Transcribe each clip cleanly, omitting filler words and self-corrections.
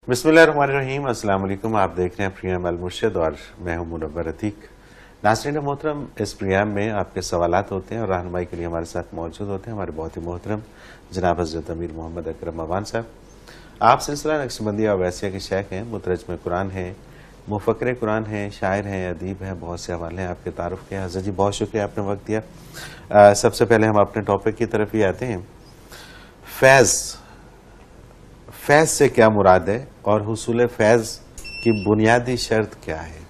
بسم اللہ الرحمن الرحیم۔ السلام علیکم، آپ دیکھ رہے ہیں پروگرام المرشد اور میں ہوں منور عتیق۔ ناظرین محترم، اس پروگرام میں آپ کے سوالات ہوتے ہیں اور رہنمائی کے لیے ہمارے ساتھ موجود ہوتے ہیں ہمارے بہت ہی محترم جناب حضرت امیر محمد اکرم عوان صاحب۔ آپ سلسلہ نقشبندیہ اور ویسیہ کے شیخ ہیں، مترجم قرآن ہیں، مفکر قرآن ہیں، شاعر ہیں، ادیب ہیں، بہت سے حوالے ہیں آپ کے تعارف کے۔ حضرت جی بہت شکریہ آپ نے وقت دیا۔ سب سے پہلے ہم اپنے ٹاپک کی طرف ہی آتے ہیں۔ فیض سے کیا مراد ہے اور حصول فیض کی بنیادی شرط کیا ہے؟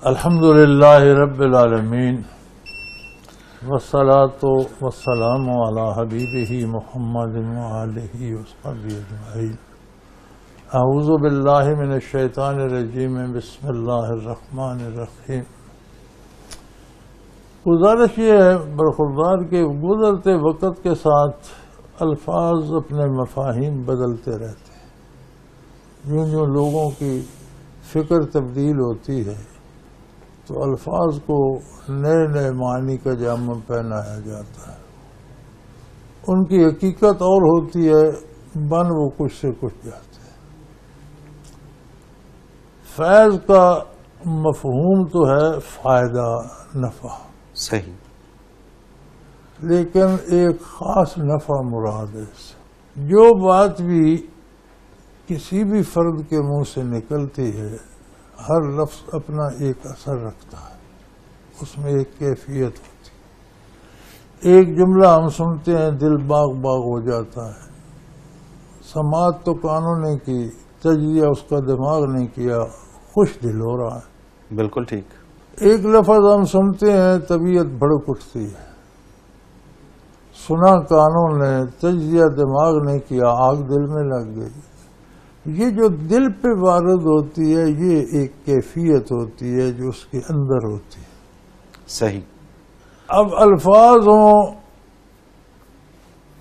الحمدللہ رب العالمین والصلاة والسلام علی حبیبہ محمد وآلہ وصحبہ اجمعین۔ اعوذ باللہ من الشیطان الرجیم، بسم اللہ الرحمن الرحیم۔ گزارش یہ ہے برخوردار کہ گزرتے وقت کے ساتھ الفاظ اپنے مفاہیم بدلتے رہتے ہیں۔ یوں لوگوں کی فکر تبدیل ہوتی ہے تو الفاظ کو نئے نئے معنی کا جامہ پہنایا جاتا ہے۔ ان کی حقیقت اور ہوتی ہے، بن وہ کچھ سے کچھ جاتے ہیں۔ فیض کا مفہوم تو ہے فائدہ، نفع، صحیح، لیکن ایک خاص نفع مراد ہے اس سے۔ جو بات بھی کسی بھی فرد کے منہ سے نکلتی ہے، ہر لفظ اپنا ایک اثر رکھتا ہے، اس میں ایک کیفیت ہوتی ہے۔ ایک جملہ ہم سنتے ہیں، دل باغ باغ ہو جاتا ہے، سماعت تو کانوں نے کی، تجزیہ اس کا دماغ نے کیا، خوش دل ہو رہا ہے۔ بالکل ٹھیک۔ ایک لفظ ہم سنتے ہیں، طبیعت بھڑک اٹھتی ہے، سنا کانوں نے، تجزیہ دماغ نے کیا، آگ دل میں لگ گئی۔ یہ جو دل پہ وارد ہوتی ہے، یہ ایک کیفیت ہوتی ہے جو اس کے اندر ہوتی ہے۔ صحیح۔ اب الفاظ ہوں،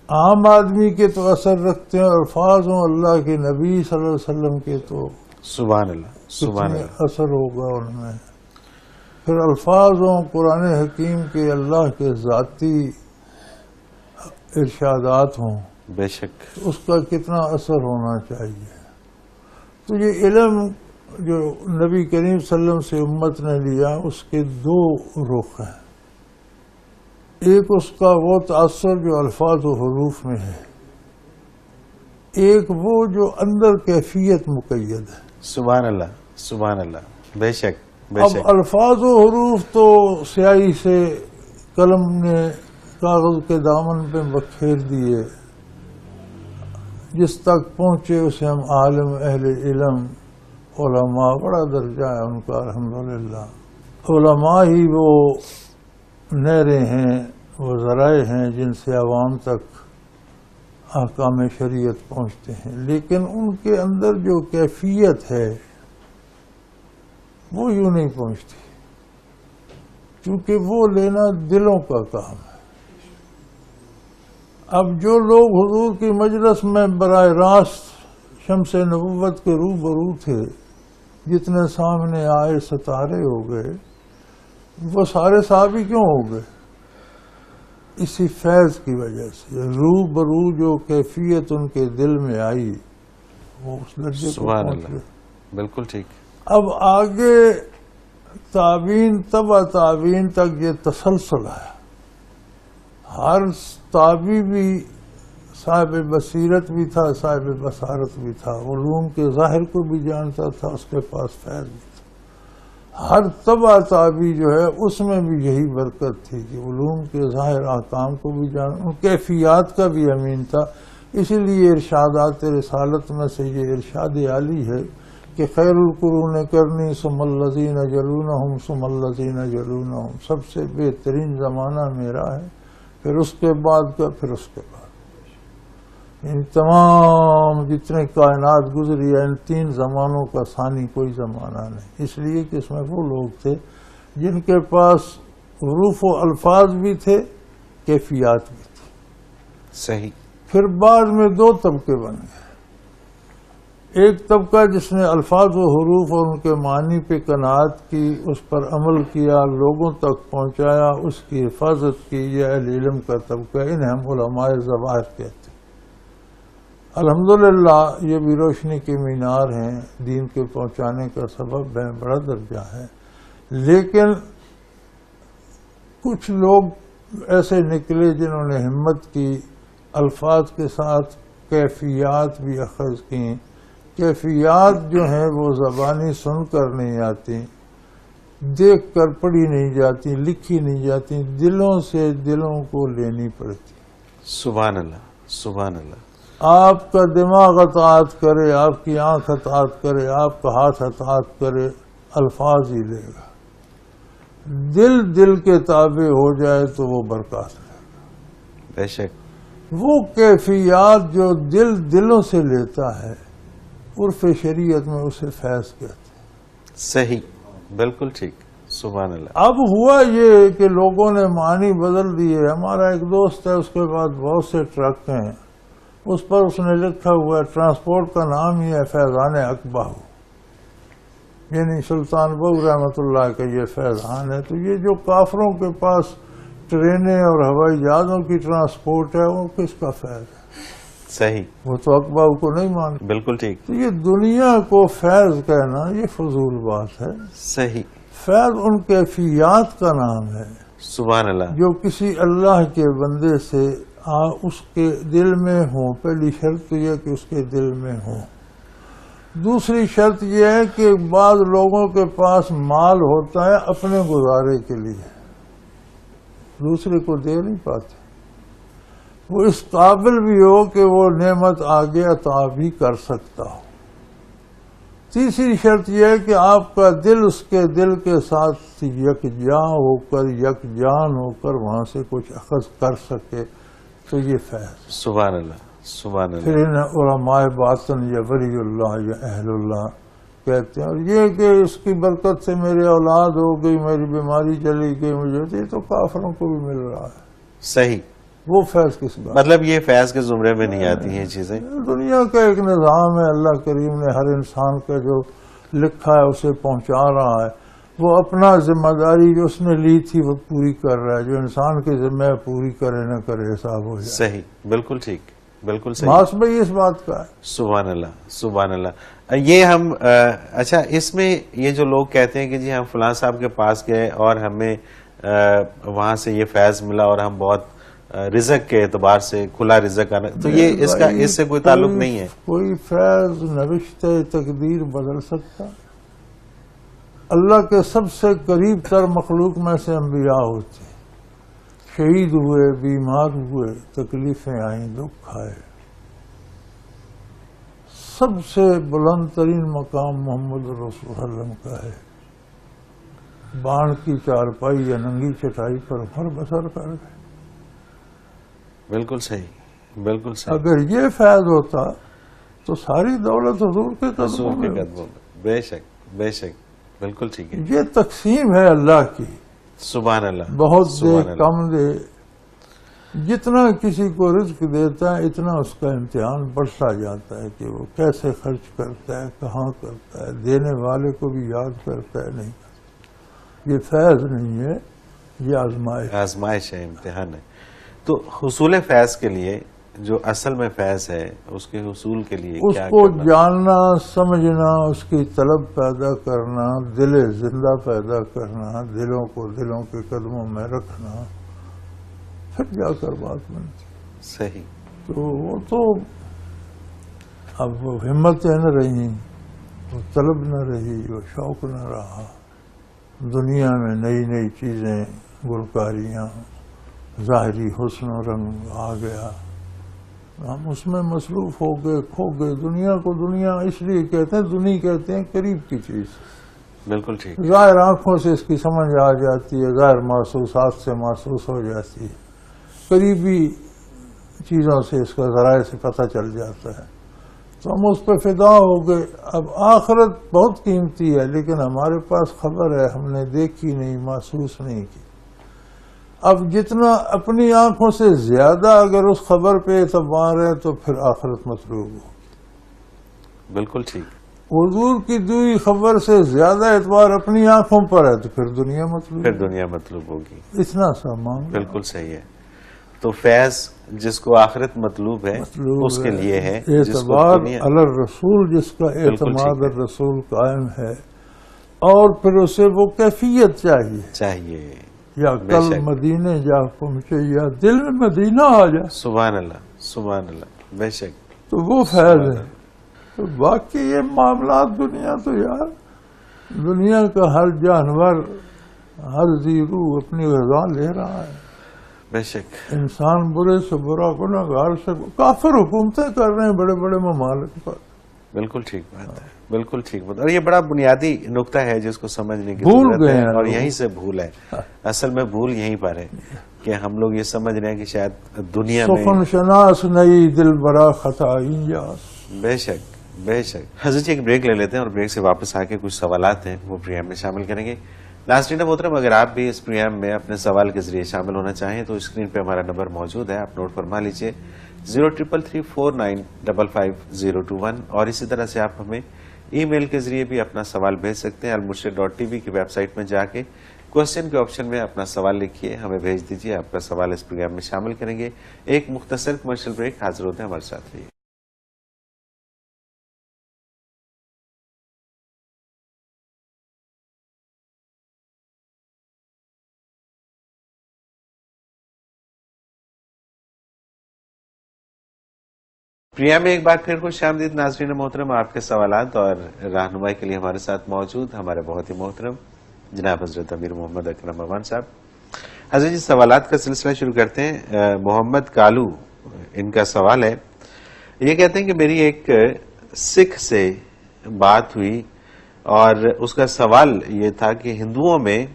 عام آدمی کے تو اثر رکھتے ہیں، الفاظ ہوں اللہ کے نبی صلی اللہ علیہ وسلم کے تو سبحان اللہ، سبحان کتنے اللہ۔ اثر ہوگا ان میں۔ پھر الفاظ ہوں قرآن حکیم کے، اللہ کے ذاتی ارشادات ہوں، بے شک۔ اس کا کتنا اثر ہونا چاہیے۔ تو یہ علم جو نبی کریم صلی اللہ علیہ وسلم سے امت نے لیا، اس کے دو رخ ہیں۔ ایک اس کا وہ تاثر جو الفاظ و حروف میں ہے، ایک وہ جو اندر کیفیت مقید ہے۔ سبحان اللہ، سبحان اللہ، بے شک، بے اب شک۔ الفاظ و حروف تو سیاہی سے قلم نے کاغذ کے دامن پہ بکھیر دیے، جس تک پہنچے اسے ہم عالم، اہل علم، علماء، بڑا درجہ ہے ان کا الحمدللہ۔ علماء ہی وہ نہریں ہیں، وہ ذرائع ہیں جن سے عوام تک احکام شریعت پہنچتے ہیں، لیکن ان کے اندر جو کیفیت ہے وہ یوں نہیں پہنچتی، کیونکہ وہ لینا دلوں کا کام ہے۔ اب جو لوگ حضور کی مجلس میں براہ راست شمس نبوت کے روبرو تھے، جتنے سامنے آئے ستارے ہو گئے، وہ سارے صحابی کیوں ہو گئے؟ اسی فیض کی وجہ سے۔ روبرو جو کیفیت ان کے دل میں آئی، وہ اس درجے کو سبحان پہنچ اللہ، گئے۔ بالکل ٹھیک۔ اب آگے تابعین، تبع تابعین تک یہ تسلسل ہے۔ ہر تابعی بھی صاحب بصیرت بھی تھا، صاحب بصارت بھی تھا، علوم کے ظاہر کو بھی جانتا تھا، اس کے پاس فیض بھی تھا۔ ہر تبع تابعی جو ہے اس میں بھی یہی برکت تھی کہ علوم کے ظاہر احکام کو بھی ان کیفیات کا بھی امین تھا۔ اسی لیے ارشادات رسالت میں سے یہ ارشاد عالی ہے کہ خیر القرون کرنی ثم الذین یلونہم ثم الذین یلونہم، سب سے بہترین زمانہ میرا ہے، پھر اس کے بعد کا، پھر اس کے بعد۔ ان تمام جتنے کائنات گزری ہے، ان تین زمانوں کا ثانی کوئی زمانہ نہیں، اس لیے کہ اس میں وہ لوگ تھے جن کے پاس حروف و الفاظ بھی تھے، کیفیات بھی تھی۔ صحیح۔ پھر بعد میں دو طبقے بن گئے۔ ایک طبقہ جس نے الفاظ و حروف اور ان کے معنی پہ قناعت کی، اس پر عمل کیا، لوگوں تک پہنچایا، اس کی حفاظت کی، یہ اہل علم کا طبقہ، انہیں ہم علماء ظواہر کہتے ہیں۔ الحمدللہ یہ بھی روشنی کے مینار ہیں، دین کے پہنچانے کا سبب ہے، بڑا درجہ ہے، لیکن کچھ لوگ ایسے نکلے جنہوں نے ہمت کی، الفاظ کے ساتھ کیفیات بھی اخذ کی۔ کیفیات جو ہیں وہ زبانی سن کر نہیں آتی، دیکھ کر پڑھی نہیں جاتی، لکھی نہیں جاتی، دلوں سے دلوں کو لینی پڑتی۔ سبحان اللہ، سبحان اللہ۔ آپ کا دماغ اطاعت کرے، آپ کی آنکھ اطاعت کرے، آپ کا ہاتھ اطاعت کرے، الفاظ ہی لے گا۔ دل کے تابع ہو جائے تو وہ برکات ہے۔ بے شک۔ وہ کیفیات جو دلوں سے لیتا ہے، عرف شریعت میں اسے فیض کہتے ہیں۔ صحیح، بالکل ٹھیک، سبحان اللہ۔ اب ہوا یہ کہ لوگوں نے معنی بدل دیے۔ ہمارا ایک دوست ہے، اس کے بعد بہت سے ٹرک ہیں، اس پر اس نے لکھا ہوا ہے، ٹرانسپورٹ کا نام ہی ہے فیضان اقباہ، یعنی سلطان بہو رحمۃ اللہ کا یہ فیضان ہے۔ تو یہ جو کافروں کے پاس ٹرینیں اور ہوائی جہازوں کی ٹرانسپورٹ ہے، وہ کس کا فیض ہے؟ صحیح، وہ تو اقباہ کو نہیں مانتے۔ بالکل ٹھیک، تو یہ دنیا کو فیض کہنا یہ فضول بات ہے۔ صحیح، فیض ان کیفیات کا نام ہے سبحان اللہ۔ جو کسی اللہ کے بندے سے اس کے دل میں ہوں۔ پہلی شرط تو یہ کہ اس کے دل میں ہوں۔ دوسری شرط یہ ہے کہ بعض لوگوں کے پاس مال ہوتا ہے اپنے گزارے کے لیے، دوسرے کو دے نہیں پاتے، وہ اس قابل بھی ہو کہ وہ نعمت آگے عطا بھی کر سکتا ہو۔ تیسری شرط یہ ہے کہ آپ کا دل اس کے دل کے ساتھ یکجا ہو کر، یکجان ہو کر وہاں سے کچھ اخذ کر سکے، تو یہ فیض۔ سبحان اللہ، سبحان پھر اللہ۔ انہیں علماء باطن یا ولی اللہ یا اہل اللہ کہتے ہیں۔ اور یہ کہ اس کی برکت سے میری اولاد ہو گئی، میری بیماری چلی گئی، مجھے یہ تو کافروں کو بھی مل رہا ہے۔ صحیح، وہ فیض کس بات؟ مطلب یہ فیض کے زمرے میں نہیں آتی ہیں چیزیں۔ دنیا کا ایک نظام ہے، اللہ کریم نے ہر انسان کا جو لکھا ہے اسے پہنچا رہا ہے۔ وہ اپنا ذمہ داری جو اس نے لی تھی وہ پوری کر رہا ہے۔ جو انسان کے ذمہ ہے پوری کرے نہ کرے حساب ہو جائے۔ صحیح، بالکل ٹھیک، بالکل صحیح۔ محاسبہ ہی اس بات کا ہے۔ سبحان اللہ، سبحان اللہ۔ یہ ہم اچھا، اس میں یہ جو لوگ کہتے ہیں کہ جی ہم فلاں صاحب کے پاس گئے اور ہمیں وہاں سے یہ فیض ملا اور ہم بہت رزق کے اعتبار سے کھلا رزق آنا، تو یہ اس سے کوئی تعلق نہیں ہے۔ کوئی فیض نوشتہ تقدیر بدل سکتا؟ اللہ کے سب سے قریب تر مخلوق میں سے انبیاء ہوتے، شہید ہوئے، بیمار ہوئے، تکلیفیں آئیں، دکھ آئے۔ سب سے بلند ترین مقام محمد رسول اللہ علیہ وسلم کا ہے۔ بانڈ کی چارپائی یا ننگی چٹائی پر عمر بسر کر گئے۔ بالکل صحیح، بالکل صحیح۔ اگر یہ فیض ہوتا تو ساری دولت حضور کے رسول قدموں کے میں۔ قدموں میں، بے شک، بے شک، بالکل ٹھیک ہے۔ یہ تقسیم ہے اللہ کی، سبحان اللہ، بہت دے سبحان اللہ۔ کم دے۔ جتنا کسی کو رزق دیتا ہے اتنا اس کا امتحان بڑھتا جاتا ہے کہ وہ کیسے خرچ کرتا ہے، کہاں کرتا ہے، دینے والے کو بھی یاد کرتا ہے نہیں کرتا۔ یہ فیض نہیں ہے، یہ آزمائش۔ آزمائش ہے، امتحان ہے۔ تو حصول فیض کے لیے جو اصل میں فیض ہے اس کے حصول کے لیے اس کیا کو کرنا؟ جاننا، سمجھنا، اس کی طلب پیدا کرنا، دل زندہ پیدا کرنا، دلوں کو دلوں کے قدموں میں رکھنا، پھر جا کر بات بنتی۔ صحیح، تو وہ تو اب وہ ہمتیں نہ رہی، وہ طلب نہ رہی، وہ شوق نہ رہا۔ دنیا میں نئی نئی چیزیں، گلکاریاں، ظاہری حسن و رنگ آ گیا، ہم اس میں مصروف ہو گئے، کھو گئے۔ دنیا کو دنیا اس لیے کہتے ہیں، دنیا کہتے ہیں قریب کی چیز، بالکل ٹھیک، ظاہر آنکھوں سے اس کی سمجھ آ جاتی ہے، ظاہر محسوسات سے محسوس ہو جاتی ہے، قریبی چیزوں سے اس کا ذرائع سے پتہ چل جاتا ہے، تو ہم اس پہ فدا ہو گئے۔ اب آخرت بہت قیمتی ہے لیکن ہمارے پاس خبر ہے، ہم نے دیکھی نہیں، محسوس نہیں کی۔ اب جتنا اپنی آنکھوں سے زیادہ اگر اس خبر پہ اعتبار ہے تو پھر آخرت مطلوب ہو۔ بالکل ٹھیک، حضور کی دوئی خبر سے زیادہ اعتبار اپنی آنکھوں پر ہے تو پھر دنیا مطلوب، پھر دنیا مطلوب ہوگی۔ اتنا سا معاملہ۔ بالکل صحیح ہے۔ تو فیض جس کو آخرت مطلوب ہے اس کے لیے ہے، جس کو اعتبار دنیا علی الرسول، جس کا بالکل اعتماد ٹھیک ہے۔ الرسول قائم ہے، اور پھر اسے وہ کیفیت چاہیے، یا بے کل شک، مدینے جا پہنچے یا دل میں مدینہ آ جائے، سبحان اللہ، سبحان اللہ، بے شک، تو وہ فیض ہے۔ تو باقی یہ معاملات دنیا تو یار، دنیا کا ہر جانور، ہر زیرو اپنی غذا لے رہا ہے، بے شک، انسان برے سے برا، گناہگار سے کافر حکومتیں کر رہے ہیں بڑے بڑے ممالک پر، بالکل ٹھیک بات ہے، بالکل ٹھیک بات، اور یہ بڑا بنیادی نقطہ ہے جس کو سمجھنے کی بھول ضرورت گئے ہے، ہیں اور لوگ۔ یہیں سے بھول ہے، اصل میں بھول یہیں پر ہے کہ ہم لوگ یہ سمجھ رہے ہیں کہ شاید دنیا میں سخن شناس نئی دل برا خطائی یاس۔ بے شک، بے شک۔ حضرت جی ایک بریک لے لیتے ہیں، اور بریک سے واپس آ کے کچھ سوالات ہیں وہ پروگرام میں شامل کریں گے۔ ناظرین محترم، اگر آپ بھی اس پروگرام میں اپنے سوال کے ذریعے شامل ہونا چاہیں تو اسکرین پہ ہمارا نمبر موجود ہے، آپ نوٹ فرما لیجئے 0333495521، اور اسی طرح سے آپ ہمیں ای میل کے ذریعے بھی اپنا سوال بھیج سکتے ہیں۔ almurshid.tv کی ویب سائٹ میں جا کے کوشچن کے آپشن میں اپنا سوال لکھیے، ہمیں بھیج دیجیے، آپ کا سوال اس پروگرام میں شامل کریں گے۔ ایک مختصر کمرشل بریک، حاضر ہوتے ہیں، ہمارے ساتھ رہیے۔ پروگرام میں ایک بار پھر خوش آمدید ناظرین محترم، آپ کے سوالات اور رہنمائی کے لیے ہمارے ساتھ موجود ہمارے بہت ہی محترم جناب حضرت امیر محمد اکرم امان صاحب۔ حضرت جی سوالات کا سلسلہ شروع کرتے ہیں۔ محمد کالو ان کا سوال ہے، یہ کہتے ہیں کہ میری ایک سکھ سے بات ہوئی، اور اس کا سوال یہ تھا کہ ہندوؤں میں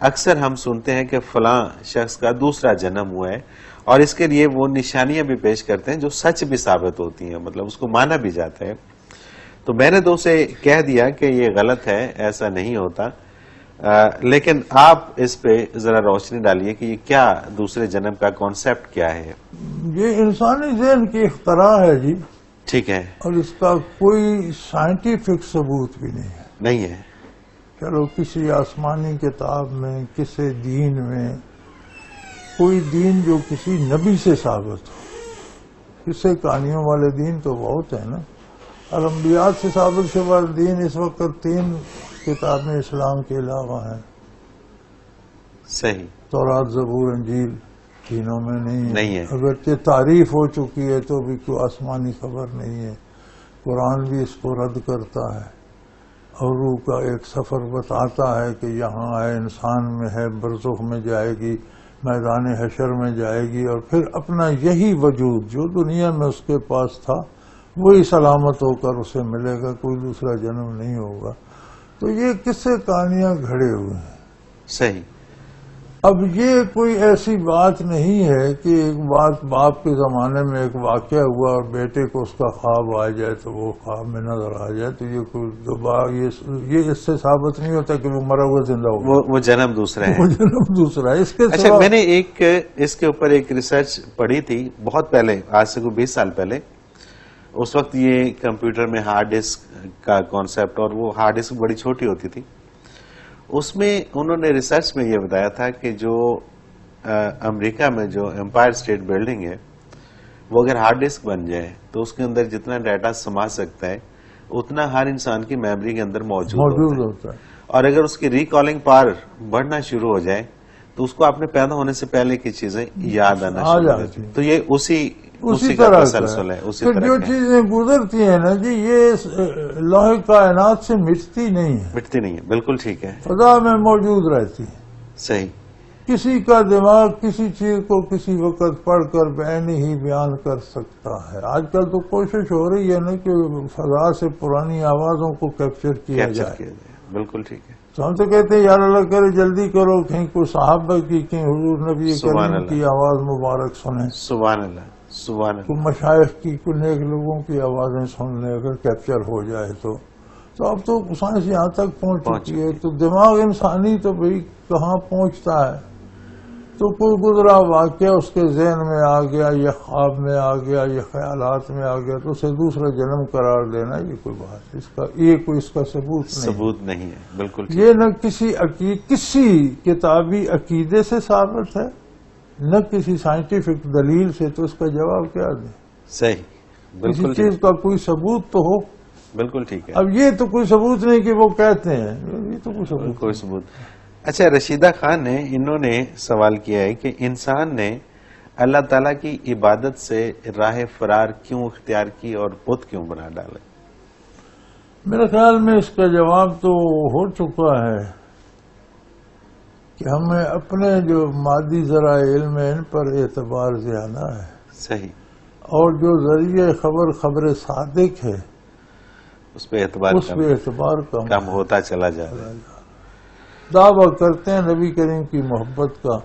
اکثر ہم سنتے ہیں کہ فلاں شخص کا دوسرا جنم ہوا ہے، اور اس کے لیے وہ نشانیاں بھی پیش کرتے ہیں جو سچ بھی ثابت ہوتی ہیں، مطلب اس کو مانا بھی جاتا ہے۔ تو میں نے تو اسے کہہ دیا کہ یہ غلط ہے، ایسا نہیں ہوتا، لیکن آپ اس پہ ذرا روشنی ڈالیے کہ یہ کیا دوسرے جنم کا کانسیپٹ کیا ہے؟ یہ انسانی ذہن کی اختراع ہے جی، ٹھیک ہے، اور اس کا کوئی سائنٹیفک ثبوت بھی نہیں ہے۔ نہیں ہے، چلو کسی آسمانی کتاب میں، کسی دین میں، کوئی دین جو کسی نبی سے ثابت ہو، کسی کہانیوں والے دین تو بہت ہیں نا، الانبیاء سے ثابت شدہ دین اس وقت 3 کتابیں اسلام کے علاوہ ہیں، صحیح، تورات، زبور، انجیل، تینوں میں نہیں ہے، اگرچہ تعریف ہو چکی ہے تو بھی کوئی آسمانی خبر نہیں ہے۔ قرآن بھی اس کو رد کرتا ہے، اور روح کا ایک سفر بتاتا ہے کہ یہاں ہے، انسان میں ہے، برزخ میں جائے گی، میدان حشر میں جائے گی، اور پھر اپنا یہی وجود جو دنیا میں اس کے پاس تھا وہی سلامت ہو کر اسے ملے گا، کوئی دوسرا جنم نہیں ہوگا۔ تو یہ قصے کہانیاں گھڑے ہوئے ہیں۔ صحیح، اب یہ کوئی ایسی بات نہیں ہے کہ ایک بات باپ کے زمانے میں ایک واقعہ ہوا اور بیٹے کو اس کا خواب آ جائے تو وہ خواب میں نظر آ جائے، تو یہ کوئی یہ اس سے ثابت نہیں ہوتا کہ وہ مرا ہوا زندہ ہوا، وہ جنم دوسرا ہے۔ وہ جنم دوسرا ہے۔ اس کے اچھا، سوا میں نے اس کے اوپر ایک ریسرچ پڑھی تھی بہت پہلے، آج سے کوئی 20 سال پہلے۔ اس وقت یہ کمپیوٹر میں ہارڈ ڈسک کا کانسیپٹ، اور وہ ہارڈ ڈسک بڑی چھوٹی ہوتی تھی، اس میں انہوں نے ریسرچ میں یہ بتایا تھا کہ جو امریکہ میں جو امپائر اسٹیٹ بلڈنگ ہے، وہ اگر ہارڈ ڈسک بن جائے تو اس کے اندر جتنا ڈیٹا سما سکتا ہے اتنا ہر انسان کی میموری کے اندر موجود ہوتا ہے، اور اگر اس کی ریکالنگ پاور بڑھنا شروع ہو جائے تو اس کو اپنے پیدا ہونے سے پہلے کی چیزیں یاد آنا شروع ہو جاتی ہیں۔ تو یہ اسی کا طرح تسلسل ہے، اسی پھر طرح جو کا ہے۔ چیزیں گزرتی ہیں نا جی، یہ لوح کائنات سے مٹتی نہیں ہے، مٹتی نہیں ہے، بالکل ٹھیک ہے، فضا میں موجود رہتی ہے۔ صحیح، کسی کا دماغ کسی چیز کو کسی وقت پڑھ کر بعینی ہی بیان کر سکتا ہے۔ آج کل تو کوشش ہو رہی ہے نا کہ فضا سے پرانی آوازوں کو کیپچر کیا جائے۔ بالکل ٹھیک ہے، تو ہم تو کہتے ہیں یار اللہ کرے جلدی کرو، کہیں کوئی صحابہ کی، کہیں حضور نبی کریم کی آواز مبارک سنیں، سبحان اللہ، سبحان اللہ، کوئی مشائخ کی، کوئی نیک لوگوں کی آوازیں سن لیں اگر کیپچر ہو جائے تو اب تو سائنس یہاں تک پہنچ چکی ہے، تو دماغ انسانی تو بھئی کہاں پہنچتا ہے؟ تو کوئی گزرا واقعہ اس کے ذہن میں آ گیا، یا خواب میں آ گیا، یا خیالات میں آ گیا، تو اسے دوسرا جنم قرار دینا یہ کوئی بات اس کا ثبوت نہیں ہے، بالکل یہ نہ کسی کتابی عقیدے سے ثابت ہے، نہ کسی سائنٹیفک دلیل سے، تو اس کا جواب کیا دیں؟ صحیح، کسی بالکل چیز کا کوئی ثبوت تو ہو. بالکل ٹھیک ہے. اب یہ تو کوئی ثبوت نہیں کہ وہ کہتے ہیں، یہ تو کوئی ثبوت کوئی ثبوت. اچھا، رشیدہ خان نے انہوں نے سوال کیا ہے کہ انسان نے اللہ تعالیٰ کی عبادت سے راہ فرار کیوں اختیار کی اور بت کیوں بنا ڈالے؟ میرے خیال میں اس کا جواب تو ہو چکا ہے کہ ہمیں اپنے جو مادی ذرائع علم ہے ان پر اعتبار زیادہ ہے. صحیح. اور جو ذریعہ خبر صادق ہے اس پہ اعتبار اس پہ اعتبار کم ہوتا چلا جا رہا ہے. دعویٰ کرتے ہیں نبی کریم کی محبت کا،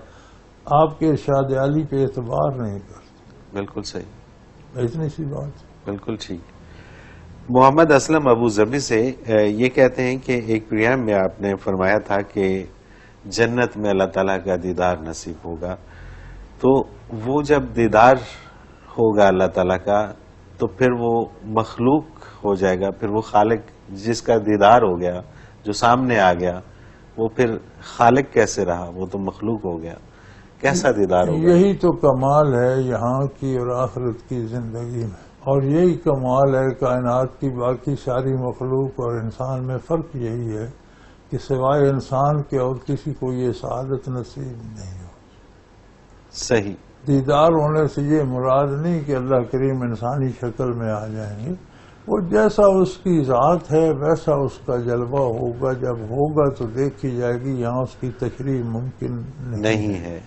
آپ کے ارشاد عالی پہ اعتبار نہیں کرتے. بالکل صحیح، اتنی سی بات. بالکل ٹھیک. محمد اسلم ابو ظبی سے یہ کہتے ہیں کہ ایک پروگرام میں آپ نے فرمایا تھا کہ جنت میں اللہ تعالیٰ کا دیدار نصیب ہوگا، تو وہ جب دیدار ہوگا اللہ تعالیٰ کا تو پھر وہ مخلوق ہو جائے گا، پھر وہ خالق جس کا دیدار ہو گیا، جو سامنے آ گیا، وہ پھر خالق کیسے رہا؟ وہ تو مخلوق ہو گیا. کیسا دیدار ہوگا؟ یہی تو کمال ہے یہاں کی اور آخرت کی زندگی میں، اور یہی کمال ہے کائنات کی باقی ساری مخلوق اور انسان میں. فرق یہی ہے کہ سوائے انسان کے اور کسی کو یہ سعادت نصیب نہیں ہو. صحیح. دیدار ہونے سے یہ مراد نہیں کہ اللہ کریم انسانی شکل میں آ جائیں گے، وہ جیسا اس کی ذات ہے ویسا اس کا جلوہ ہوگا. جب ہوگا تو دیکھی جائے گی، یہاں اس کی تشریح ممکن نہیں ہے.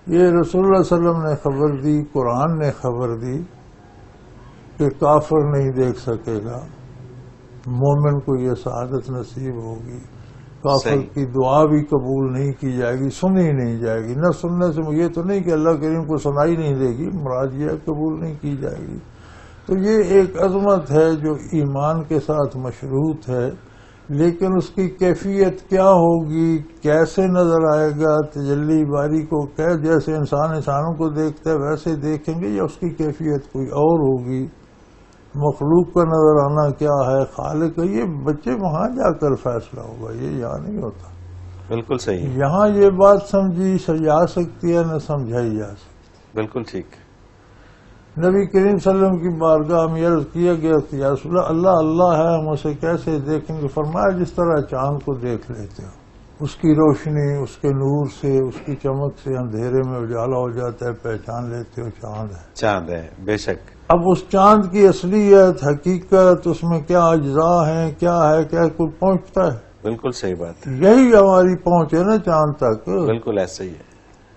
یہ رسول اللہ صلی اللہ علیہ وسلم نے خبر دی، قرآن نے خبر دی کہ کافر نہیں دیکھ سکے گا، مومن کو یہ سعادت نصیب ہوگی. کافر کی دعا بھی قبول نہیں کی جائے گی، سنی نہیں جائے گی. نہ سننے سے یہ تو نہیں کہ اللہ کریم کو سنائی نہیں دے گی، مراد یہ قبول نہیں کی جائے گی. تو یہ ایک عظمت ہے جو ایمان کے ساتھ مشروط ہے، لیکن اس کی کیفیت کیا ہوگی، کیسے نظر آئے گا؟ تجلی باری کو جیسے انسانوں کو دیکھتے ہیں ویسے دیکھیں گے، یا اس کی کیفیت کوئی اور ہوگی؟ مخلوق کا نظر آنا کیا ہے، خالق کا، یہ بچے وہاں جا کر فیصلہ ہوگا، یہ یہاں نہیں ہوتا. بالکل صحیح. یہاں یہ بات سمجھی جا سکتی ہے، نہ سمجھائی جا سکتی. بالکل ٹھیک. نبی کریم صلی اللہ علیہ وسلم کی بارگاہ میں عرض کیا گیا کہ یا رسول اللہ، اللہ ہے، ہم اسے کیسے دیکھیں گے؟ فرمایا جس طرح چاند کو دیکھ لیتے ہو، اس کی روشنی، اس کے نور سے، اس کی چمک سے اندھیرے میں اجالا ہو جاتا ہے، پہچان لیتے ہو چاند ہے. چاند ہے، بے شک. اب اس چاند کی اصلیت، حقیقت، اس میں کیا اجزاء ہیں، کیا ہے، کیا کوئی پہنچتا ہے؟ بالکل صحیح بات ہے. یہی ہماری پہنچ ہے نا چاند تک. بالکل ایسے ہی ہے.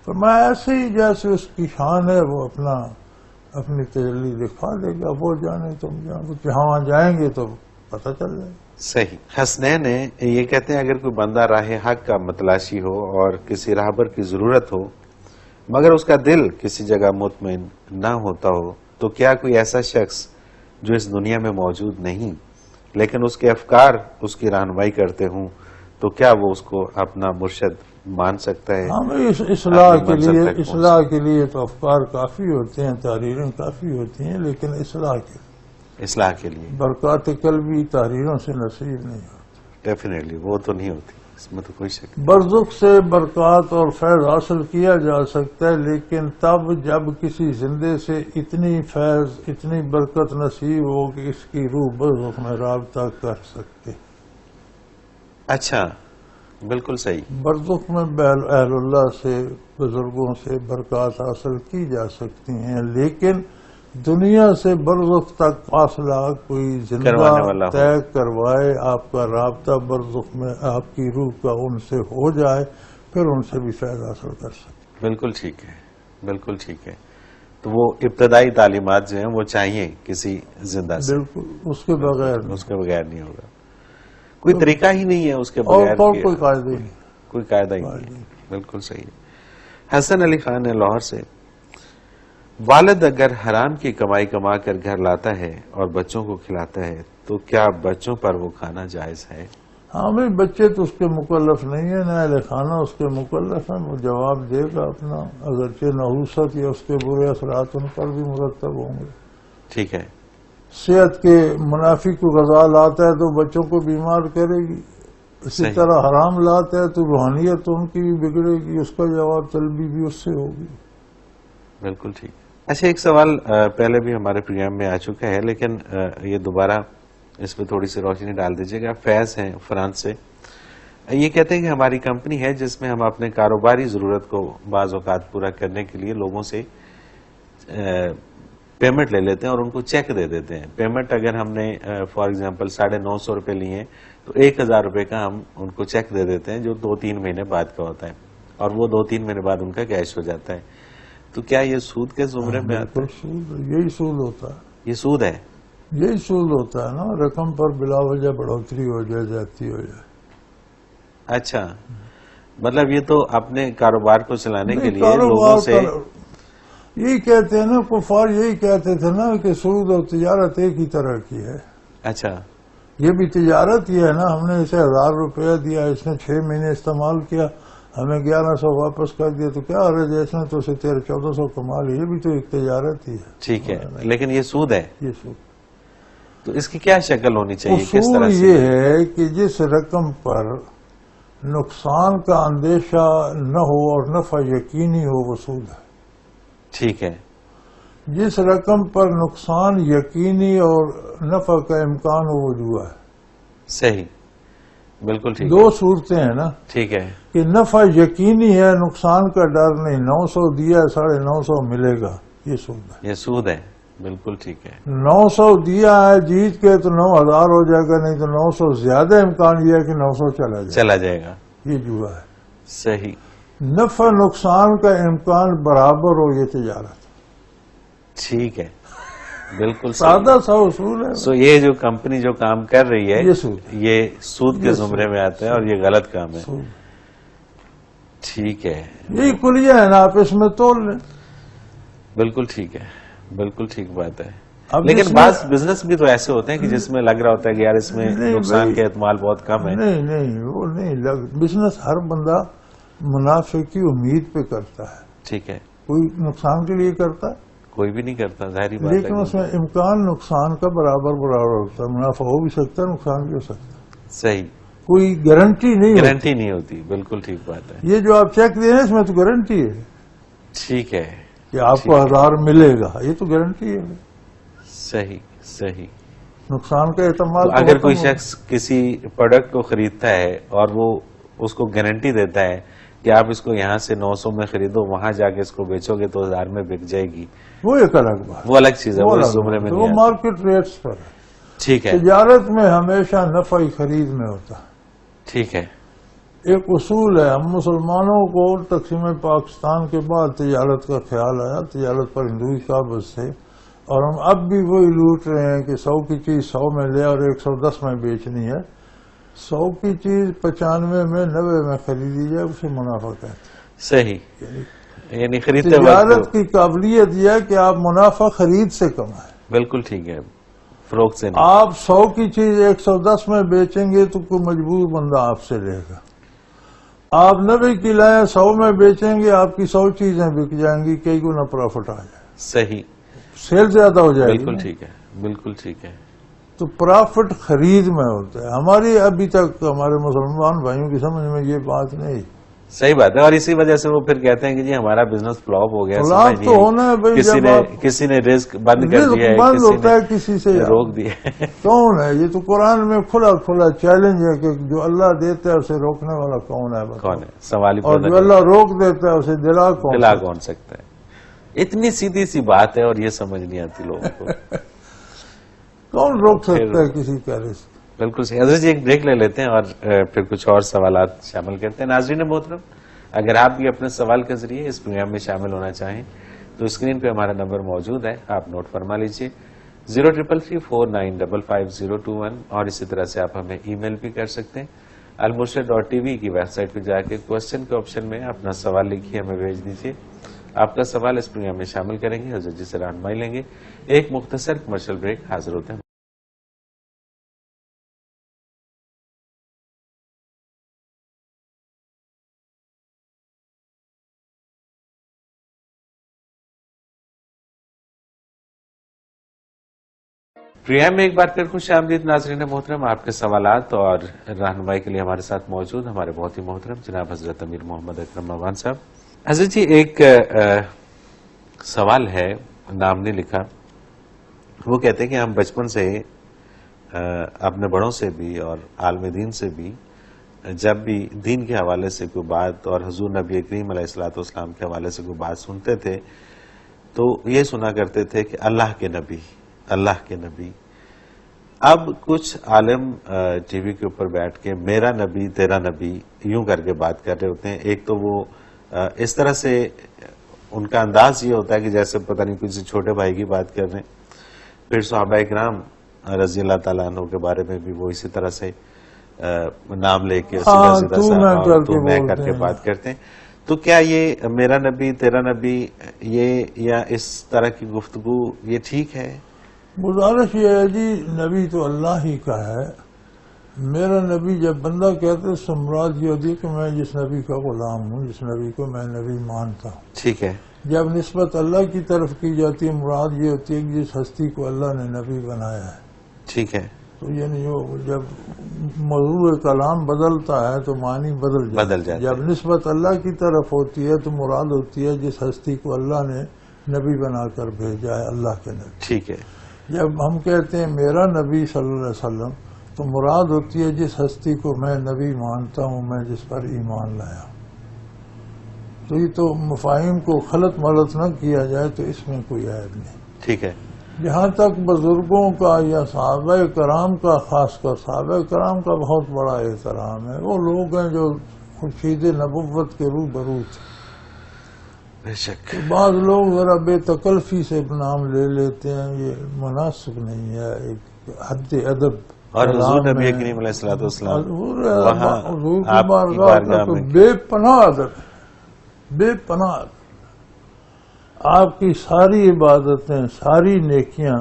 فرمایا ایسے ہی جیسے اس کی شان ہے، وہ اپنی تجلی دکھا دے گا. وہ جانے تم جانے، جہاں جائیں گے تو پتہ چل جائے گا. صحیح. حسنین نے یہ کہتے ہیں اگر کوئی بندہ راہ حق کا متلاشی ہو اور کسی راہبر کی ضرورت ہو مگر اس کا دل کسی جگہ مطمئن نہ ہوتا ہو، تو کیا کوئی ایسا شخص جو اس دنیا میں موجود نہیں لیکن اس کے افکار اس کی رہنمائی کرتے ہوں، تو کیا وہ اس کو اپنا مرشد مان سکتا ہے؟ ہاں، اصلاح کے لیے تو افکار کافی ہوتے ہیں، تحریریں کافی ہوتی ہیں، لیکن اصلاح کے لیے برکات قلبی تحریروں سے نصیب نہیں ہوتی. ڈیفینیٹلی وہ تو نہیں ہوتی، اس میں تو کوئی شک نہیں. برزخ سے برکات اور فیض حاصل کیا جا سکتا ہے، لیکن تب جب کسی زندے سے اتنی فیض، اتنی برکت نصیب ہو کہ اس کی روح برزخ میں رابطہ کر سکتے. اچھا، بالکل صحیح. برزخ میں اہل اللہ سے، بزرگوں سے برکات حاصل کی جا سکتی ہیں، لیکن دنیا سے برزخ تک فاصلہ کوئی زندہ طے کروائے، آپ کا رابطہ برزخ میں آپ کی روح کا ان سے ہو جائے، پھر ان سے بھی فائدہ حاصل کر سکتے. بالکل ٹھیک ہے، بالکل ٹھیک ہے. تو وہ ابتدائی تعلیمات جو ہیں وہ چاہیے کسی زندہ سے. بالکل، اس کے بغیر نہیں ہوگا. کوئی طریقہ ہی نہیں ہے اس کے بغیر. اور کوئی قاعدہ ہی نہیں. کوئی قاعدہ ہی نہیں. بالکل صحیح. حسن علی خان نے لاہور سے، والد اگر حرام کی کمائی کما کر گھر لاتا ہے اور بچوں کو کھلاتا ہے تو کیا بچوں پر وہ کھانا جائز ہے؟ ہاں بھائی، بچے تو اس کے مکلف نہیں ہیں، نہ اہل خانہ اس کے مکلف ہیں. وہ جواب دے گا اپنا، اگرچہ نحوست یا اس کے برے اثرات ان پر بھی مرتب ہوں گے. ٹھیک ہے. صحت کے منافی کو غذا لاتا ہے تو بچوں کو بیمار کرے گی، اسی طرح حرام لاتا ہے تو روحانیت ان کی بھی بگڑے گی، اس کا جواب طلبی بھی اس سے ہوگی. بالکل ٹھیک. اچھا ایک سوال پہلے بھی ہمارے پروگرام میں آ چکا ہے لیکن یہ دوبارہ اس پہ تھوڑی سی روشنی ڈال دیجیے گا. فیض ہیں فرانس سے, یہ کہتے ہیں کہ ہماری کمپنی ہے جس میں ہم اپنے کاروباری ضرورت کو بعض اوقات پورا کرنے کے لیے لوگوں سے پیمنٹ لے لیتے ہیں اور ان کو چیک دے دیتے ہیں. پیمنٹ اگر ہم نے فار ایگزامپل 950 روپے لیے ہیں تو 1000 روپے کا ہم ان کو چیک دے دیتے ہیں جو 2-3 مہینے بعد کا ہوتا ہے اور وہ 2-3 مہینے بعد ان کا کیش ہو جاتا ہے. تو کیا یہ سود کے زمرے میں آتا ہے؟ سود, یہی سود ہوتا ہے. یہ سود ہے, یہی سود ہوتا ہے نا, رقم پر بلا وجہ بڑھوتری ہو جائے, جاتی ہو جائے. اچھا مطلب یہ تو اپنے کاروبار کو چلانے کے لیے لوگوں سے یہی کہتے ہیں نا, کفار یہی کہتے تھے نا کہ سود اور تجارت ایک ہی طرح کی ہے. اچھا یہ بھی تجارت ہی ہے نا, ہم نے اسے 1000 روپیہ دیا, اس نے 6 مہینے استعمال کیا, ہمیں 1100 واپس کر دیا, تو کیا حرج ہے اس نے تو اسے 1300-1400 کما لیا. یہ بھی تو ایک تجارت ہی ہے. ٹھیک ہے لیکن یہ سود ہے. یہ سود, تو اس کی کیا شکل ہونی چاہیے, کس طرح اصول سے؟ یہ ہے کہ جس رقم پر نقصان کا اندیشہ نہ ہو اور نفع یقینی ہو وہ سود ہے. ٹھیک ہے, جس رقم پر نقصان یقینی اور نفع کا امکان ہو وہ جوا ہے. صحیح, بالکل ٹھیک. دو صورتیں ہیں نا, ٹھیک ہے, کہ نفع یقینی ہے, نقصان کا ڈر نہیں, 900 دیا 950 ملے گا, یہ سود ہے. یہ سود ہے, بالکل ٹھیک ہے. 900 دیا ہے جیت کے تو 9000 ہو جائے گا, نہیں تو 900 زیادہ امکان یہ ہے کہ 900 چلا جائے گا. یہ جوا ہے. صحیح, نفع نقصان کا امکان برابر ہو, یہ تجارت. ٹھیک ہے, بالکل سادہ سا اصول ہے. سو یہ جو کمپنی جو کام کر رہی ہے یہ سود, یہ سود کے زمرے میں آتا ہے اور یہ غلط کام ہے. سود. ٹھیک ہے, یہی کلیہ ہے نا, آپ اس میں تول لیں. بالکل ٹھیک ہے, بالکل ٹھیک بات ہے. اب لیکن اس میں- بعض بزنس بھی تو ایسے ہوتے ہیں کہ جس میں لگ رہا ہوتا ہے کہ یار اس میں نہیں نقصان بھائی. کے احتمال بہت کم ہے. نہیں وہ نہیں بزنس ہر بندہ منافع کی امید پہ کرتا ہے, ٹھیک ہے, کوئی نقصان کے لیے کرتا ہے, کوئی بھی نہیں کرتا, ظاہری بات لیکن ہے. اس میں امکان نقصان کا برابر ہوتا ہے. منافع ہو بھی سکتا ہے, نقصان بھی ہو سکتا ہے. صحیح, کوئی گارنٹی نہیں ہوتی. گارنٹی نہیں ہوتی, بالکل ٹھیک بات ہے. یہ جو آپ چیک دے رہے ہیں اس میں تو گارنٹی ہے ٹھیک ہے, کہ آپ کو 1000 ملے گا, یہ تو گارنٹی ہے. صحیح صحیح. نقصان کا اعتماد تو تو اگر ختم کوئی ہو. شخص کسی پروڈکٹ کو خریدتا ہے اور وہ اس کو گارنٹی دیتا ہے کہ آپ اس کو یہاں سے 900 میں خریدو, وہاں جا کے اس کو بیچو گے تو 1000 میں بک جائے گی, وہ ایک الگ بات, وہ الگ چیز ہے, وہ الگ اس زمرے میں بات ہے. نہیں وہ آتی. مارکیٹ ریٹس پر ہے. ٹھیک ہے, تجارت میں ہمیشہ نفع ہی خرید میں ہوتا ہے. ٹھیک ہے, ایک اصول ہے, ہم مسلمانوں کو تقسیم پاکستان کے بعد تجارت کا خیال آیا, تجارت پر ہندوئی قابض تھے, اور ہم اب بھی وہی لوٹ رہے ہیں کہ 100 کی چیز 100 میں لے اور 110 میں بیچنی ہے. 100 کی چیز 95 میں 90 میں خریدی جائے, اسے منافع کہتے ہیں. صحیح, یعنی خریدتے تجارت وقت کی قابلیت یہ ہے کہ آپ منافع خرید سے کمائیں. بالکل ٹھیک ہے, فروخت سے نہیں. آپ 100 کی چیز 110 میں بیچیں گے تو کوئی مجبور بندہ آپ سے لے گا. آپ 90 کی لائیں 100 میں بیچیں گے, آپ کی 100 چیزیں بک جائیں گی, کئی گنا پروفٹ آ جائے, صحیح, سیل زیادہ ہو جائے گی. بالکل ٹھیک ہے, بالکل ٹھیک ہے. تو پرافٹ خرید میں ہوتا ہے. ہماری ابھی تک ہمارے مسلمان بھائیوں کی سمجھ میں یہ بات نہیں. صحیح بات ہے, اور اسی وجہ سے وہ پھر کہتے ہیں کہ جی ہمارا بزنس فلاپ ہو گیا, فلاپ سمجھ تو نہیں, ہونا ہے بھائی, کسی جب نے آپ کسی نے رزق بند کر رزق دیا ہے, بند کسی ہوتا ہے کسی سے نے روک دیا ہے. کون ہے؟ یہ تو قرآن میں کھلا کھلا چیلنج ہے کہ جو اللہ دیتا ہے اسے روکنے والا کون ہے؟ بتاؤ. کون ہے, سوال ہی اور پیدا جو کرتا اللہ روک دیتا ہے اسے دلا ہے. کون دلا سکتا ہے؟ کون سکتا ہے. اتنی سیدھی سی بات ہے اور یہ سمجھ نہیں آتی لوگوں کو. کون روک سکتا ہے کسی کا رزق؟ بالکل صحیح. حضرت جی ایک بریک لے لیتے ہیں اور پھر کچھ اور سوالات شامل کرتے ہیں. ناظرین محترم, اگر آپ بھی اپنے سوال کے ذریعے اس پروگرام میں شامل ہونا چاہیں تو اسکرین پہ ہمارا نمبر موجود ہے, آپ نوٹ فرما لیجئے 0333495501, اور اسی طرح سے آپ ہمیں ای میل بھی کر سکتے ہیں. almurshid.tv کی ویب سائٹ پہ جا کے کوشچن کے آپشن میں اپنا سوال لکھیے, ہمیں بھیج دیجیے. آپ کا سوال اس پروگرام میں شامل کریں گے, حضرت جی سے رہنمائی لیں گے. ایک مختصر کمرشل بریک, حاضر ہوتے ہیں. پروگرام میں ایک بار پھر خوش آمدید ناظرین محترم. آپ کے سوالات اور رہنمائی کے لیے ہمارے ساتھ موجود ہمارے بہت ہی محترم جناب حضرت امیر محمد اکرم نعمان صاحب. حضرت جی ایک سوال ہے، نام نے لکھا، وہ کہتے ہیں کہ ہم بچپن سے اپنے بڑوں سے بھی اور عالم دین سے بھی جب بھی دین کے حوالے سے کوئی بات اور حضور نبی کریم علیہ الصلوۃ والسلام کے حوالے سے کوئی بات سنتے تھے تو یہ سنا کرتے تھے کہ اللہ کے نبی، اللہ کے نبی. اب کچھ عالم ٹی وی کے اوپر بیٹھ کے میرا نبی تیرا نبی یوں کر کے بات کر رہے ہوتے ہیں. ایک تو وہ اس طرح سے ان کا انداز یہ ہوتا ہے کہ جیسے پتہ نہیں کسی چھوٹے بھائی کی بات کر رہے ہیں. پھر صحابہ کرام رضی اللہ تعالیٰ عنہ کے بارے میں بھی وہ اسی طرح سے نام لے کے سیدھا سیدھا سا تو میں کر کے بات کرتے ہیں. تو کیا یہ میرا نبی تیرا نبی یہ یا اس طرح کی گفتگو یہ ٹھیک ہے؟ گزارش یہ ہے جی، نبی تو اللہ ہی کا ہے. میرا نبی جب بندہ کہتے تو مراد یہ ہوتی ہے کہ میں جس نبی کا غلام ہوں، جس نبی کو میں نبی مانتا ہوں. ٹھیک ہے. جب نسبت اللہ کی طرف کی جاتی ہے مراد یہ ہوتی ہے کہ جس ہستی کو اللہ نے نبی بنایا ہے. ٹھیک ہے. تو یعنی جب موضوع کلام بدلتا ہے تو معنی بدل جاتا ہے. جب نسبت اللہ کی طرف ہوتی ہے تو مراد ہوتی ہے جس ہستی کو اللہ نے نبی بنا کر بھیجا ہے، اللہ کے نبی. ٹھیک ہے. جب ہم کہتے ہیں میرا نبی صلی اللہ علیہ وسلم تو مراد ہوتی ہے جس ہستی کو میں نبی مانتا ہوں، میں جس پر ایمان لایا ہوں. تو یہ تو مفاہیم کو خلط ملط نہ کیا جائے تو اس میں کوئی عیب نہیں. ٹھیک ہے. جہاں تک بزرگوں کا یا صحابہ کرام کا، خاص کر صحابہ کرام کا بہت بڑا احترام ہے. وہ لوگ ہیں جو خورشید نبوت کے روبرو تھے. بے شک بعض لوگ ذرا بے تکلفی سے نام لے لیتے ہیں، یہ مناسب نہیں ہے. ایک حد ادب. اور حضور نبی کریم علیہ الصلوۃ والسلام حضور کی بارگاہ میں بے پناہ ادب، بے پناہ ادب. آپ کی ساری عبادتیں، ساری نیکیاں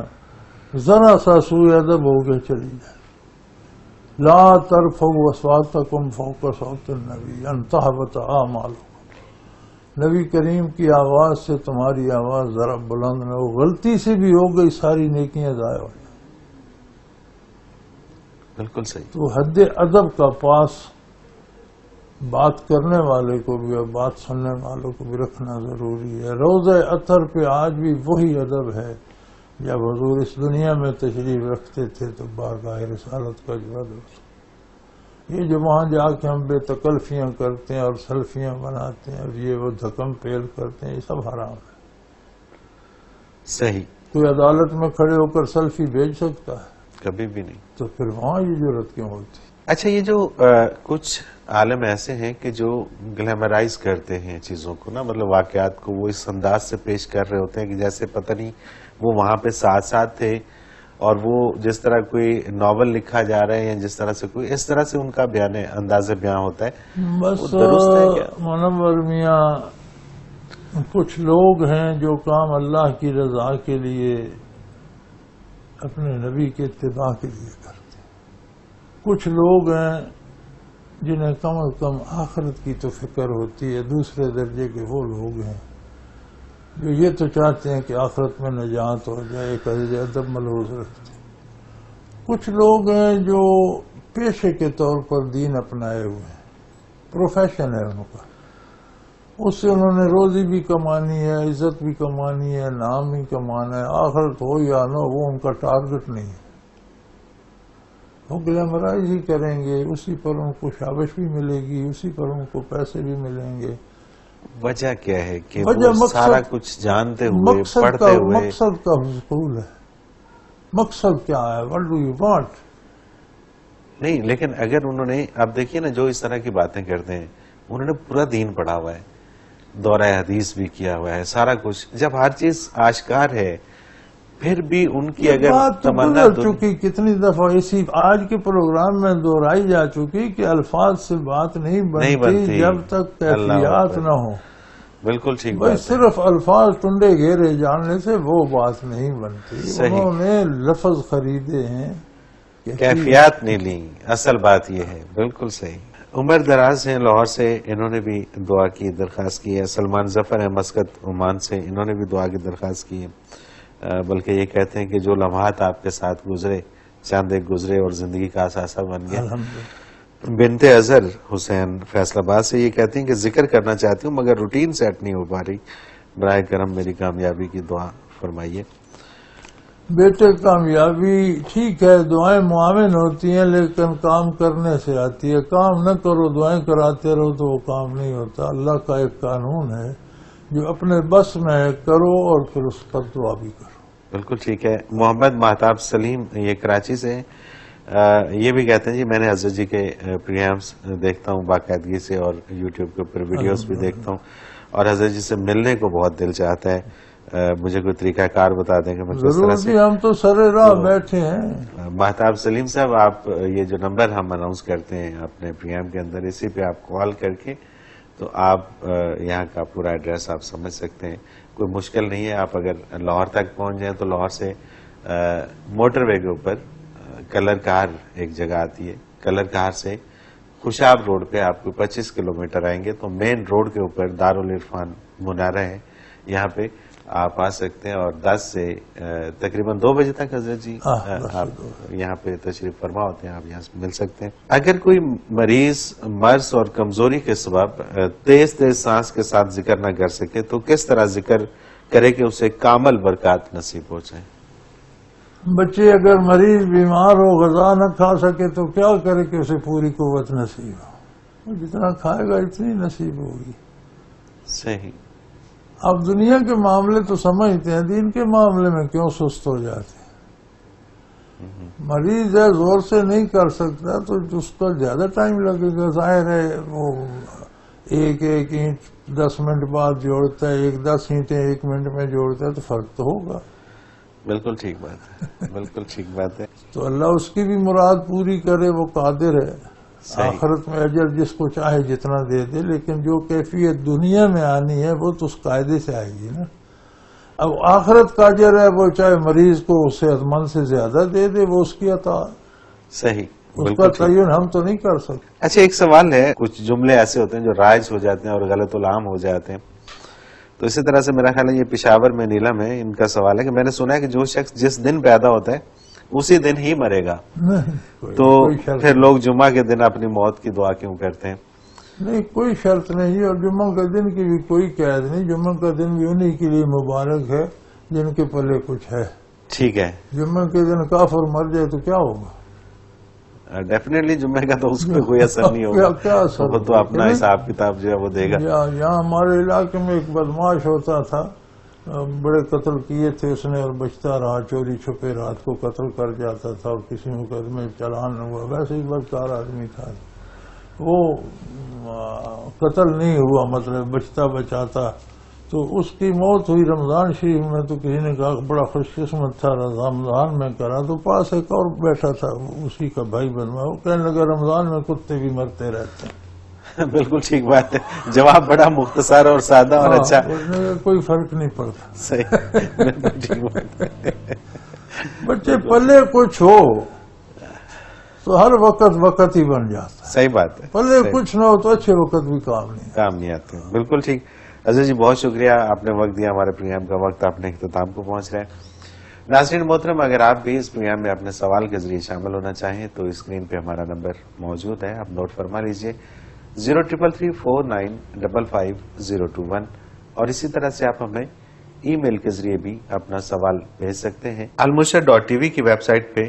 ذرا سا سوء ادب ہو کے چلی جائیں. لا ترفعوا اصواتکم فوق صوت النبی ان تحبط اعمالکم. نبی کریم کی آواز سے تمہاری آواز ذرا بلند نہ ہو، غلطی سے بھی ہو گئی ساری نیکیاں ضائع ہو جائیں. بالکل صحیح. تو حد ادب کا پاس بات کرنے والے کو بھی اور بات سننے والوں کو بھی رکھنا ضروری ہے. روضہ اطہر پہ آج بھی وہی ادب ہے جب حضور اس دنیا میں تشریف رکھتے تھے تو بارگاہ رسالت کا جو ادب. یہ جو وہاں جا کے ہم بے تکلفیاں کرتے ہیں اور سیلفیاں بناتے ہیں اور یہ وہ دھکم پیل کرتے ہیں، یہ سب حرام ہے. صحیح. کوئی عدالت میں کھڑے ہو کر سیلفی بھیج سکتا ہے؟ کبھی بھی نہیں. تو پھر وہاں یہ ضرورت کیوں ہوتی؟ اچھا، یہ جو کچھ عالم ایسے ہیں کہ جو گلیمرائز کرتے ہیں چیزوں کو نا، مطلب واقعات کو وہ اس انداز سے پیش کر رہے ہوتے ہیں کہ جیسے پتہ نہیں وہ وہاں پہ ساتھ ساتھ تھے، اور وہ جس طرح کوئی ناول لکھا جا رہا ہے یا جس طرح سے کوئی اس طرح سے ان کا بیان انداز بیان ہوتا ہے. بس درست ہے کیا؟ منور میاں، کچھ لوگ ہیں جو کام اللہ کی رضا کے لیے، اپنے نبی کے اتباع کے لیے کرتے ہیں. کچھ لوگ ہیں جنہیں کم از کم آخرت کی تو فکر ہوتی ہے. دوسرے درجے کے وہ لوگ ہیں جو یہ تو چاہتے ہیں کہ آخرت میں نجات ہو جائے، ایک ادب ملحوظ رکھتے ہیں. کچھ لوگ ہیں جو پیشے کے طور پر دین اپنائے ہوئے ہیں، پروفیشن ہے ان کا، اس سے انہوں نے روزی بھی کمانی ہے، عزت بھی کمانی ہے، نام بھی کمانا ہے. آخرت ہو یا نہ ہو وہ ان کا ٹارگٹ نہیں ہے. وہ گلیمرائز ہی کریں گے، اسی پر ان کو شابش بھی ملے گی، اسی پر ان کو پیسے بھی ملیں گے. وجہ کیا ہے کہ وہ سارا کچھ جانتے ہوئے، پڑھتے ہوئے. مقصد کا حصول ہے. مقصد کیا ہے؟ What do you want? نہیں، لیکن اگر انہوں نے، اب دیکھیے نا، جو اس طرح کی باتیں کرتے ہیں انہوں نے پورا دین پڑھا ہوا ہے، دورہ حدیث بھی کیا ہوا ہے، سارا کچھ. جب ہر چیز آشکار ہے پھر بھی ان کی اگر تمنا چکی کتنی دفعہ اسی آج کے پروگرام میں دہرائی جا چکی کہ الفاظ سے بات نہیں بنتی جب تک کیفیات نہ ہو. بالکل ٹھیک. بھائی صرف الفاظ ٹنڈے گھیرے جاننے سے وہ بات نہیں بنتی. انہوں نے لفظ خریدے ہیں، کیفیات نہیں لی. اصل بات یہ ہے. بالکل صحیح. عمر دراز ہیں لاہور سے، انہوں نے بھی دعا کی درخواست کی ہے. سلمان ظفر ہے مسقط عمان سے، انہوں نے بھی دعا کی درخواست کی ہے. بلکہ یہ کہتے ہیں کہ جو لمحات آپ کے ساتھ گزرے، چاند ایک گزرے اور زندگی کا اثاثہ بن گیا. بنت اظہر حسین فیصل آباد سے یہ کہتی ہیں کہ ذکر کرنا چاہتی ہوں مگر روٹین سیٹ نہیں ہو پا رہی. براہ کرم میری کامیابی کی دعا فرمائیے. بیٹے کامیابی ٹھیک ہے، دعائیں معاون ہوتی ہیں لیکن کام کرنے سے آتی ہے. کام نہ کرو دعائیں کراتے رہو تو وہ کام نہیں ہوتا. اللہ کا ایک قانون ہے جو اپنے بس میں ہے، کرو اور پھر اس پر دعا بھی کرو. بالکل ٹھیک ہے. محمد مہتاب سلیم یہ کراچی سے یہ بھی کہتے ہیں جی میں نے حضرت جی کے پروگرامس دیکھتا ہوں باقاعدگی سے اور یوٹیوب کے اوپر ویڈیوز بھی دیکھتا ہوں اور حضرت جی سے ملنے کو بہت دل چاہتا ہے. مجھے کوئی طریقہ کار بتا دیں کہ میں کس طرح سے. ہم تو سر راہ بیٹھے ہیں. مہتاب سلیم صاحب آپ یہ جو نمبر ہم اناؤنس کرتے ہیں اپنے پروگرام کے اندر اسی پہ آپ کال کر کے تو آپ یہاں کا پورا ایڈریس آپ سمجھ سکتے ہیں. کوئی مشکل نہیں ہے. آپ اگر لاہور تک پہنچ جائیں تو لاہور سے موٹر وے کے اوپر کلر کار ایک جگہ آتی ہے. کلر کار سے خوشاب روڈ پہ آپ کو 25 کلومیٹر آئیں گے تو مین روڈ کے اوپر دارالعرفان منارہ ہے. یہاں پہ آپ آ سکتے ہیں اور 10 سے تقریباً 2 بجے تک حضرت جی آپ یہاں پہ تشریف فرما ہوتے ہیں. آپ یہاں سے مل سکتے ہیں. اگر کوئی مریض مرض اور کمزوری کے سبب تیز تیز سانس کے ساتھ ذکر نہ کر سکے تو کس طرح ذکر کرے کہ اسے کامل برکات نصیب ہو جائے؟ بچے اگر مریض بیمار ہو غذا نہ کھا سکے تو کیا کرے کہ اسے پوری قوت نصیب ہو. وہ جتنا کھائے گا اتنی نصیب ہوگی. صحیح. اب دنیا کے معاملے تو سمجھتے ہیں، دین کے معاملے میں کیوں سست ہو جاتے ہیں. مریض ہے زور سے نہیں کر سکتا تو اس کو زیادہ ٹائم لگے گا. ظاہر ہے وہ ایک اینٹ 10 منٹ بعد جوڑتا ہے، 10 اینٹیں 1 منٹ میں جوڑتا ہے تو فرق تو ہوگا. بالکل ٹھیک بات ہے. بالکل ٹھیک بات ہے. تو اللہ اس کی بھی مراد پوری کرے، وہ قادر ہے. آخرت میں اجر جس کو چاہے جتنا دے دے، لیکن جو کیفیت دنیا میں آنی ہے وہ تو اس قاعدے سے آئے گی نا. اب آخرت کا اجر ہے وہ چاہے مریض کو صحت مند سے زیادہ دے دے، وہ اس کی عطا. صحیح. اس کا تعین ہم تو نہیں کر سکتے. اچھا ایک سوال ہے، کچھ جملے ایسے ہوتے ہیں جو رائج ہو جاتے ہیں اور غلط العام ہو جاتے ہیں. تو اسی طرح سے میرا خیال ہے یہ پشاور میں نیلم ہے، ان کا سوال ہے کہ میں نے سنا ہے کہ جو شخص جس دن پیدا ہوتا ہے اسی دن ہی مرے گا، تو پھر لوگ جمعہ کے دن اپنی موت کی دعا کیوں کرتے ہیں؟ نہیں کوئی شرط نہیں، اور جمعہ کا دن کی بھی کوئی قید نہیں. جمعہ کا دن بھی انہی کے لیے مبارک ہے جن کے پلے کچھ ہے. ٹھیک ہے. جمعہ کے دن کافر مر جائے تو کیا ہوگا؟ ڈیفینیٹلی جمعے کا تو اس پہ کوئی اثر نہیں ہوگا. کیا اثر؟ وہ تو اپنا حساب کتاب جو ہے وہ دے گا. یہاں ہمارے علاقے میں ایک بدماش ہوتا تھا، بڑے قتل کیے تھے اس نے اور بچتا رہا، چوری چھپے رات کو قتل کر جاتا تھا اور کسی مقدمے چلان نہ ہوا. ویسے ہی بدکار آدمی تھا وہ، قتل نہیں ہوا مطلب بچتا بچاتا. تو اس کی موت ہوئی رمضان شریف میں. تو کسی نے کہا بڑا خوش قسمت تھا رمضان میں کرا. تو پاس ایک اور بیٹھا تھا اسی کا بھائی بنوا، وہ کہنے لگا رمضان میں کتے بھی مرتے رہتے ہیں. بالکل ٹھیک بات ہے. جواب بڑا مختصر اور سادہ اور اچھا. کوئی فرق نہیں پڑتا. صحیح. بالکل ٹھیک بات ہے. بچے پلے کچھ ہو تو ہر وقت ہی بن جاتا. صحیح بات ہے. پلے کچھ نہ ہو تو اچھے وقت بھی کام نہیں آتے. بالکل ٹھیک. عزیز جی بہت شکریہ، آپ نے وقت دیا. ہمارے پروگرام کا وقت اپنے اختتام کو پہنچ رہا ہے. ناظرین محترم، اگر آپ بھی اس پروگرام میں اپنے سوال کے ذریعے شامل ہونا چاہیں تو اسکرین پہ ہمارا نمبر موجود ہے، آپ نوٹ فرما لیجئے 0333495021. اور اسی طرح سے آپ ہمیں ای میل کے ذریعے بھی اپنا سوال بھیج سکتے ہیں. almurshed.tv کی ویب سائٹ پہ